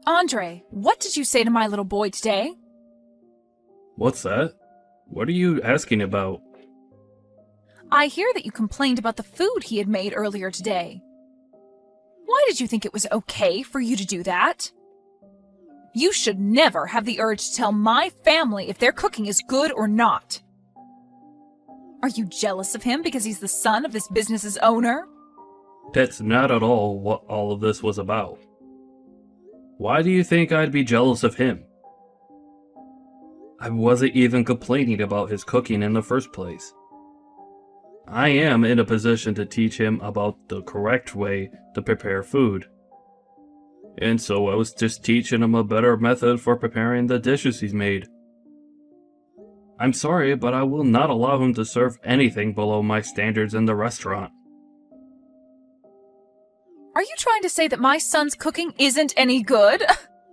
Andre, what did you say to my little boy today? What's that? What are you asking about? I hear that you complained about the food he had made earlier today. Why did you think it was okay for you to do that? You should never have the urge to tell my family if their cooking is good or not. Are you jealous of him because he's the son of this business's owner? That's not at all what all of this was about. Why do you think I'd be jealous of him? I wasn't even complaining about his cooking in the first place. I am in a position to teach him about the correct way to prepare food. And so I was just teaching him a better method for preparing the dishes he's made. I'm sorry, but I will not allow him to serve anything below my standards in the restaurant. Are you trying to say that my son's cooking isn't any good?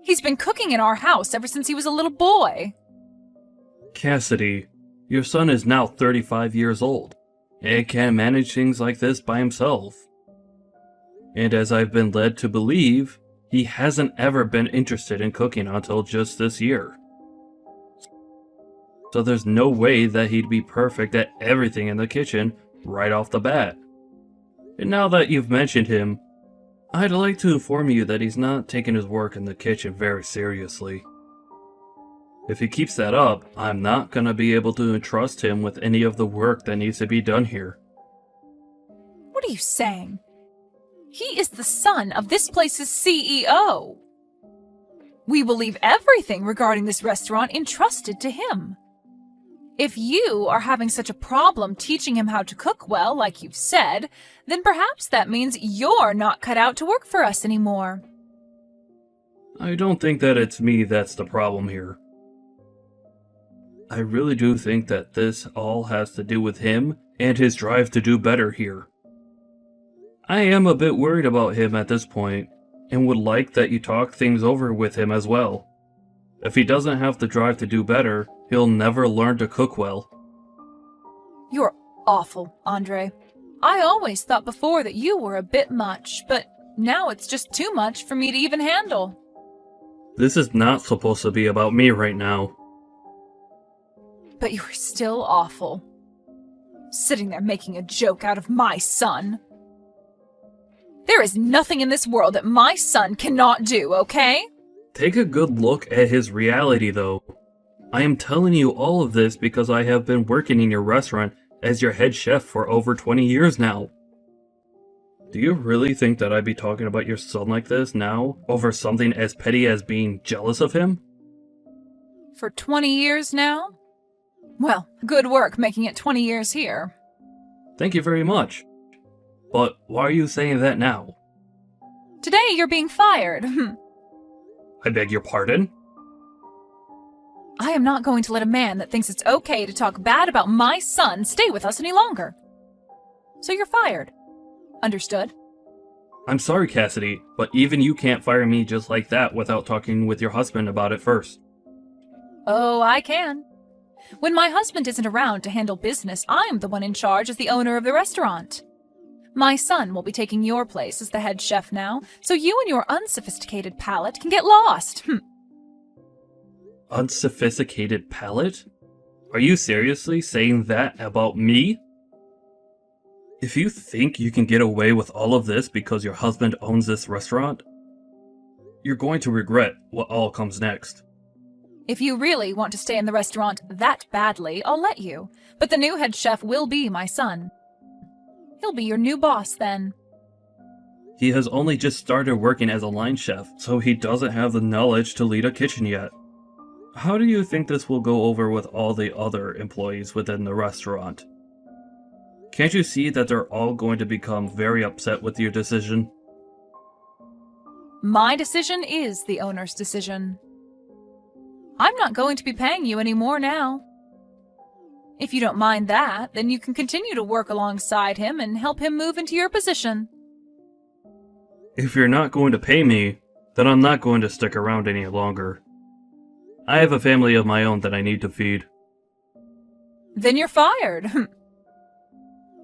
He's been cooking in our house ever since he was a little boy. Cassidy, your son is now 35 years old, and can manage things like this by himself. And as I've been led to believe, he hasn't ever been interested in cooking until just this year. So there's no way that he'd be perfect at everything in the kitchen right off the bat. And now that you've mentioned him, I'd like to inform you that he's not taking his work in the kitchen very seriously. If he keeps that up, I'm not gonna be able to entrust him with any of the work that needs to be done here. What are you saying? He is the son of this place's CEO. We will leave everything regarding this restaurant entrusted to him. If you are having such a problem teaching him how to cook well, like you've said, then perhaps that means you're not cut out to work for us anymore. I don't think that it's me that's the problem here. I really do think that this all has to do with him and his drive to do better here. I am a bit worried about him at this point, and would like that you talk things over with him as well. If he doesn't have the drive to do better, he'll never learn to cook well. You're awful, Andre. I always thought before that you were a bit much, but now it's just too much for me to even handle. This is not supposed to be about me right now. But you're still awful. Sitting there making a joke out of my son. There is nothing in this world that my son cannot do, okay? Take a good look at his reality, though. I am telling you all of this because I have been working in your restaurant as your head chef for over 20 years now. Do you really think that I'd be talking about your son like this now, over something as petty as being jealous of him? For 20 years now? Well, good work making it 20 years here. Thank you very much. But why are you saying that now? Today you're being fired. I beg your pardon? I am not going to let a man that thinks it's okay to talk bad about my son stay with us any longer. So you're fired. Understood? I'm sorry, Cassidy, but even you can't fire me just like that without talking with your husband about it first. Oh, I can. When my husband isn't around to handle business, I'm the one in charge as the owner of the restaurant. My son will be taking your place as the head chef now, so you and your unsophisticated palate can get lost. Unsophisticated palate? Are you seriously saying that about me? If you think you can get away with all of this because your husband owns this restaurant, you're going to regret what all comes next. If you really want to stay in the restaurant that badly, I'll let you. But the new head chef will be my son. He'll be your new boss then. He has only just started working as a line chef, so he doesn't have the knowledge to lead a kitchen yet. How do you think this will go over with all the other employees within the restaurant? Can't you see that they're all going to become very upset with your decision? My decision is the owner's decision. I'm not going to be paying you any more now. If you don't mind that, then you can continue to work alongside him and help him move into your position. If you're not going to pay me, then I'm not going to stick around any longer. I have a family of my own that I need to feed. Then you're fired.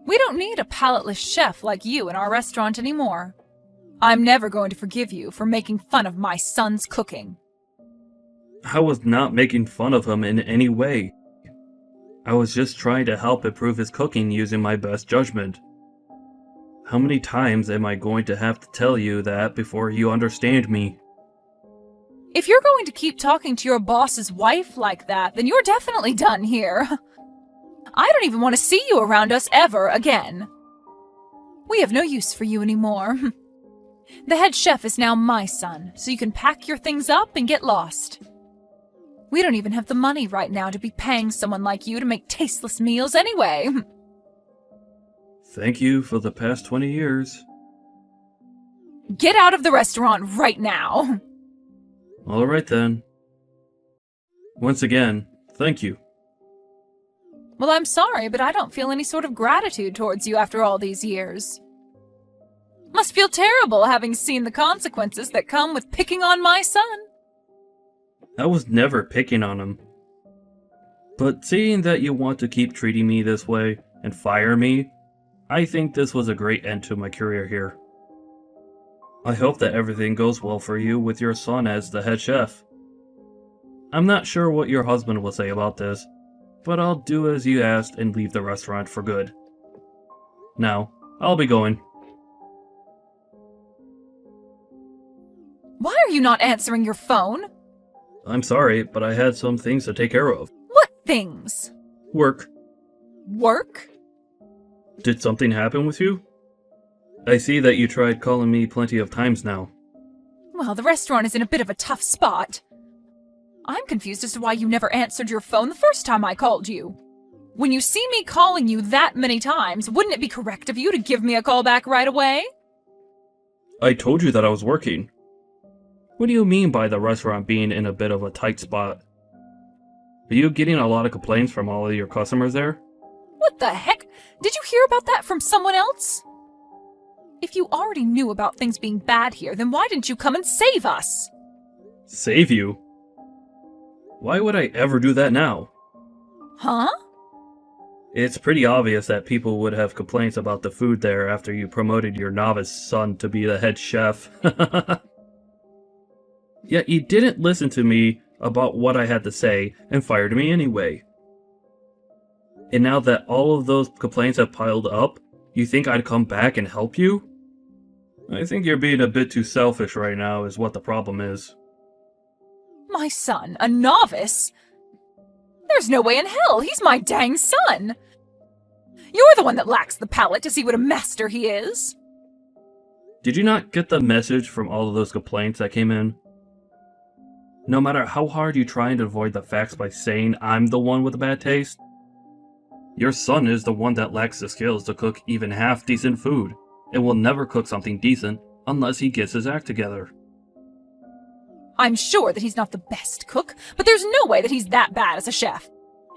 We don't need a palateless chef like you in our restaurant anymore. I'm never going to forgive you for making fun of my son's cooking. I was not making fun of him in any way. I was just trying to help improve his cooking using my best judgment. How many times am I going to have to tell you that before you understand me? If you're going to keep talking to your boss's wife like that, then you're definitely done here. I don't even want to see you around us ever again. We have no use for you anymore. The head chef is now my son, so you can pack your things up and get lost. We don't even have the money right now to be paying someone like you to make tasteless meals anyway. Thank you for the past 20 years. Get out of the restaurant right now. Alright then. Once again, thank you. Well, I'm sorry, but I don't feel any sort of gratitude towards you after all these years. Must feel terrible having seen the consequences that come with picking on my son. I was never picking on him. But seeing that you want to keep treating me this way and fire me, I think this was a great end to my career here. I hope that everything goes well for you with your son as the head chef. I'm not sure what your husband will say about this, but I'll do as you asked and leave the restaurant for good. Now, I'll be going. Why are you not answering your phone? I'm sorry, but I had some things to take care of. What things? Work. Work? Did something happen with you? I see that you tried calling me plenty of times now. Well, the restaurant is in a bit of a tough spot. I'm confused as to why you never answered your phone the first time I called you. When you see me calling you that many times, wouldn't it be correct of you to give me a call back right away? I told you that I was working. What do you mean by the restaurant being in a bit of a tight spot? Are you getting a lot of complaints from all of your customers there? What the heck? Did you hear about that from someone else? If you already knew about things being bad here, then why didn't you come and save us? Save you? Why would I ever do that now? Huh? It's pretty obvious that people would have complaints about the food there after you promoted your novice son to be the head chef. Yet you didn't listen to me about what I had to say and fired me anyway. And now that all of those complaints have piled up, you think I'd come back and help you? I think you're being a bit too selfish right now is what the problem is. My son, a novice? There's no way in hell, he's my dang son! You're the one that lacks the palate to see what a master he is! Did you not get the message from all of those complaints that came in? No matter how hard you try and avoid the facts by saying I'm the one with a bad taste, your son is the one that lacks the skills to cook even half decent food, and will never cook something decent unless he gets his act together. I'm sure that he's not the best cook, but there's no way that he's that bad as a chef.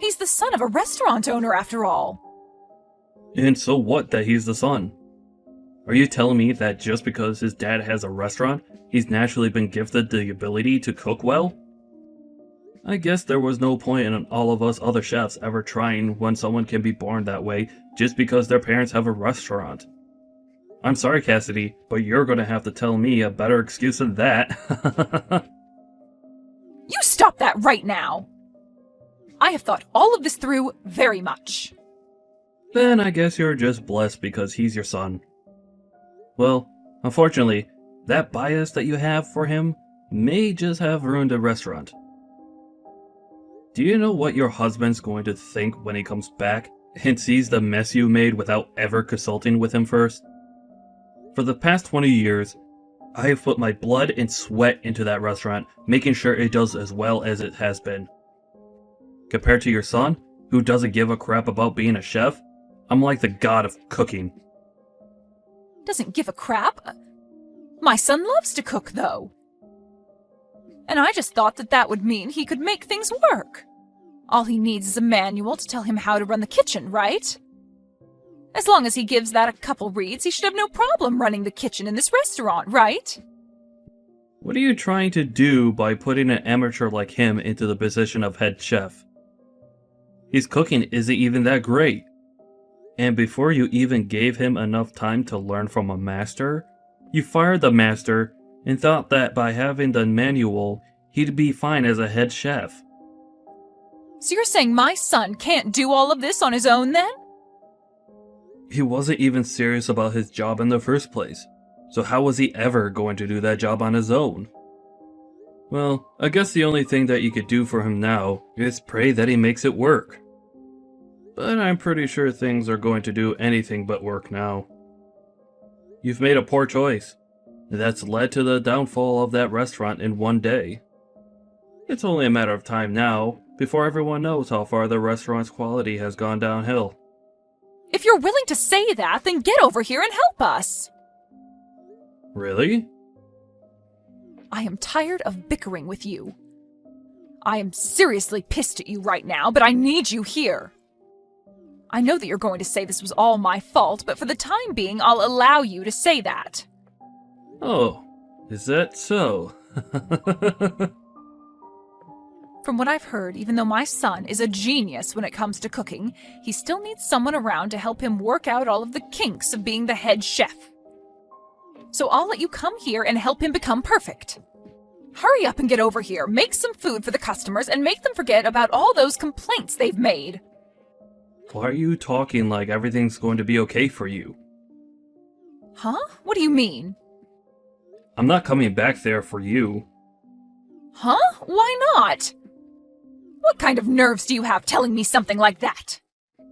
He's the son of a restaurant owner after all. And so what that he's the son? Are you telling me that just because his dad has a restaurant, he's naturally been gifted the ability to cook well? I guess there was no point in all of us other chefs ever trying when someone can be born that way just because their parents have a restaurant. I'm sorry, Cassidy, but you're gonna have to tell me a better excuse than that. You stop that right now! I have thought all of this through very much. Then I guess you're just blessed because he's your son. Well, unfortunately, that bias that you have for him may just have ruined the restaurant. Do you know what your husband's going to think when he comes back and sees the mess you made without ever consulting with him first? For the past 20 years, I have put my blood and sweat into that restaurant, making sure it does as well as it has been. Compared to your son, who doesn't give a crap about being a chef, I'm like the god of cooking. Doesn't give a crap? My son loves to cook, though. And I just thought that that would mean he could make things work. All he needs is a manual to tell him how to run the kitchen, right? As long as he gives that a couple reads, he should have no problem running the kitchen in this restaurant, right? What are you trying to do by putting an amateur like him into the position of head chef? His cooking isn't even that great. And before you even gave him enough time to learn from a master, You fired the master and thought that by having the manual, he'd be fine as a head chef. So you're saying my son can't do all of this on his own then? He wasn't even serious about his job in the first place, so how was he ever going to do that job on his own? Well, I guess the only thing that you could do for him now is pray that he makes it work. But I'm pretty sure things are going to do anything but work now. You've made a poor choice. That's led to the downfall of that restaurant in one day. It's only a matter of time now before everyone knows how far the restaurant's quality has gone downhill. If you're willing to say that, then get over here and help us. Really? I am tired of bickering with you. I am seriously pissed at you right now, but I need you here. I know that you're going to say this was all my fault, but for the time being, I'll allow you to say that. Oh, is that so? From what I've heard, even though my son is a genius when it comes to cooking, he still needs someone around to help him work out all of the kinks of being the head chef. So I'll let you come here and help him become perfect. Hurry up and get over here, make some food for the customers, and make them forget about all those complaints they've made. Why are you talking like everything's going to be okay for you? Huh? What do you mean? I'm not coming back there for you. Huh? Why not? What kind of nerves do you have telling me something like that?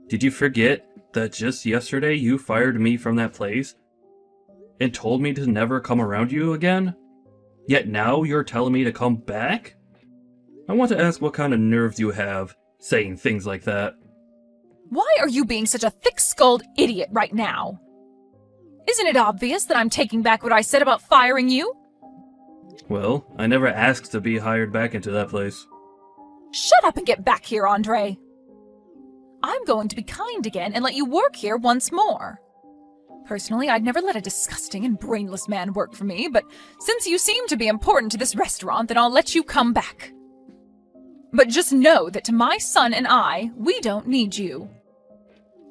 Did you forget that just yesterday you fired me from that place and told me to never come around you again? Yet now you're telling me to come back? I want to ask what kind of nerves you have saying things like that. Why are you being such a thick-skulled idiot right now? Isn't it obvious that I'm taking back what I said about firing you? Well, I never asked to be hired back into that place. Shut up and get back here, Andre. I'm going to be kind again and let you work here once more. Personally, I'd never let a disgusting and brainless man work for me, but since you seem to be important to this restaurant, then I'll let you come back. But just know that to my son and I, we don't need you.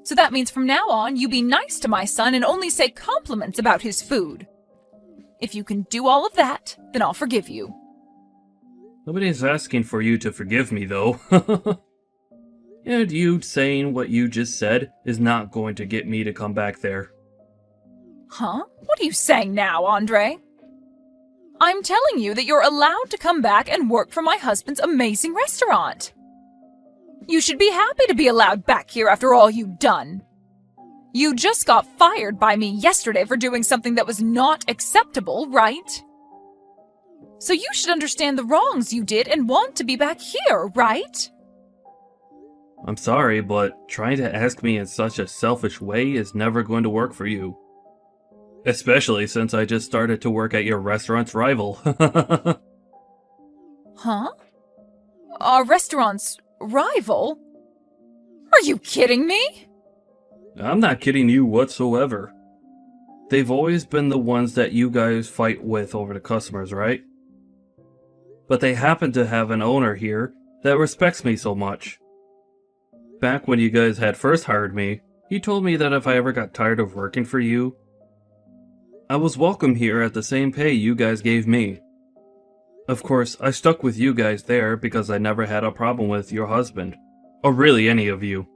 So that means from now on, you be nice to my son and only say compliments about his food. If you can do all of that, then I'll forgive you. Nobody's asking for you to forgive me, though. And you saying what you just said is not going to get me to come back there. Huh? What are you saying now, Andre? I'm telling you that you're allowed to come back and work for my husband's amazing restaurant. You should be happy to be allowed back here after all you've done. You just got fired by me yesterday for doing something that was not acceptable, right? So you should understand the wrongs you did and want to be back here, right? I'm sorry, but trying to ask me in such a selfish way is never going to work for you. Especially since I just started to work at your restaurant's rival. Huh? Our restaurant's rival? Are you kidding me? I'm not kidding you whatsoever. They've always been the ones that you guys fight with over the customers, right? But they happen to have an owner here that respects me so much. Back when you guys had first hired me, he told me that if I ever got tired of working for you, I was welcome here at the same pay you guys gave me. Of course, I stuck with you guys there because I never had a problem with your husband, or really any of you.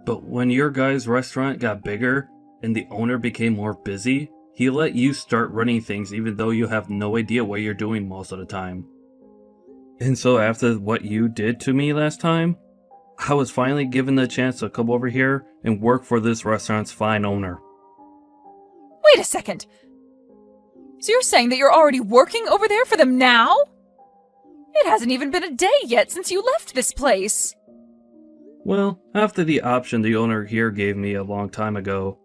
But when your guys' restaurant got bigger and the owner became more busy, he let you start running things even though you have no idea what you're doing most of the time. And so after what you did to me last time, I was finally given the chance to come over here and work for this restaurant's fine owner. Wait a second. So you're saying that you're already working over there for them now? It hasn't even been a day yet since you left this place. Well, after the option the owner here gave me a long time ago,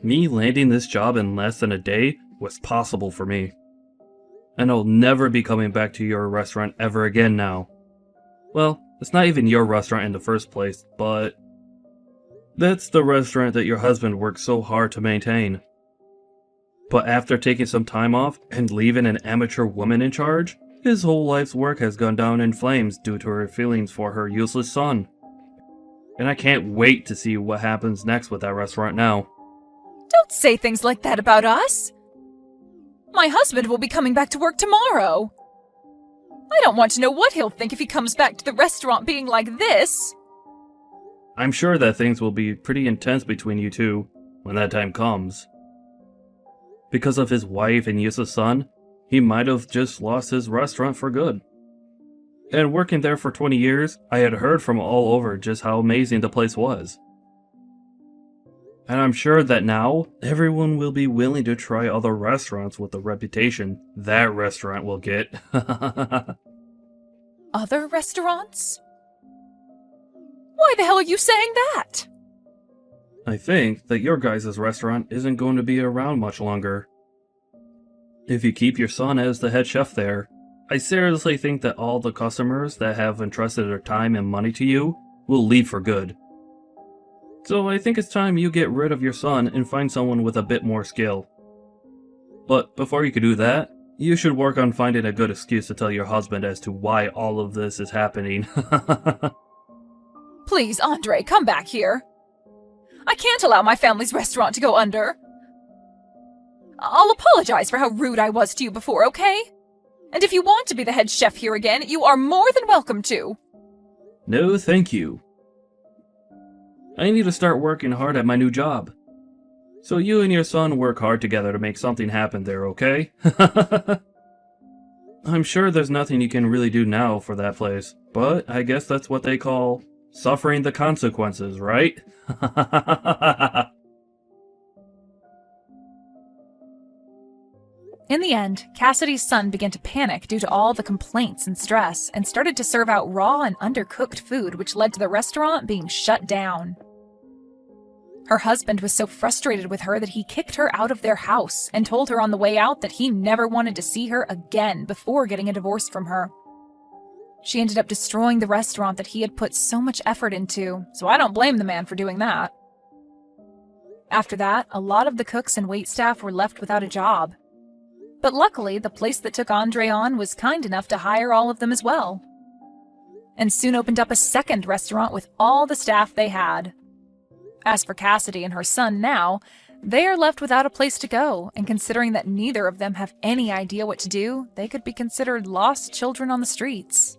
me landing this job in less than a day was possible for me. And I'll never be coming back to your restaurant ever again now. Well, it's not even your restaurant in the first place, but that's the restaurant that your husband worked so hard to maintain. But after taking some time off and leaving an amateur woman in charge, his whole life's work has gone down in flames due to her feelings for her useless son. And I can't wait to see what happens next with that restaurant now. Don't say things like that about us. My husband will be coming back to work tomorrow. I don't want to know what he'll think if he comes back to the restaurant being like this. I'm sure that things will be pretty intense between you two when that time comes. Because of his wife and Yusa's son, he might have just lost his restaurant for good. And working there for 20 years, I had heard from all over just how amazing the place was. And I'm sure that now, everyone will be willing to try other restaurants with the reputation that restaurant will get. Other restaurants? Why the hell are you saying that? I think that your guys' restaurant isn't going to be around much longer. If you keep your son as the head chef there, I seriously think that all the customers that have entrusted their time and money to you will leave for good. So I think it's time you get rid of your son and find someone with a bit more skill. But before you can do that, you should work on finding a good excuse to tell your husband as to why all of this is happening. Please, Andre, come back here. I can't allow my family's restaurant to go under. I'll apologize for how rude I was to you before, okay? And if you want to be the head chef here again, you are more than welcome to. No, thank you. I need to start working hard at my new job. So you and your son work hard together to make something happen there, okay? I'm sure there's nothing you can really do now for that place, but I guess that's what they call suffering the consequences, right? In the end, Cassidy's son began to panic due to all the complaints and stress and started to serve out raw and undercooked food, which led to the restaurant being shut down. Her husband was so frustrated with her that he kicked her out of their house and told her on the way out that he never wanted to see her again before getting a divorce from her. She ended up destroying the restaurant that he had put so much effort into, so I don't blame the man for doing that. After that, a lot of the cooks and waitstaff were left without a job. But luckily, the place that took Andre on was kind enough to hire all of them as well, and soon opened up a second restaurant with all the staff they had. As for Cassidy and her son now, they are left without a place to go, and considering that neither of them have any idea what to do, they could be considered lost children on the streets.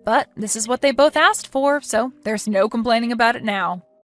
But this is what they both asked for, so there's no complaining about it now.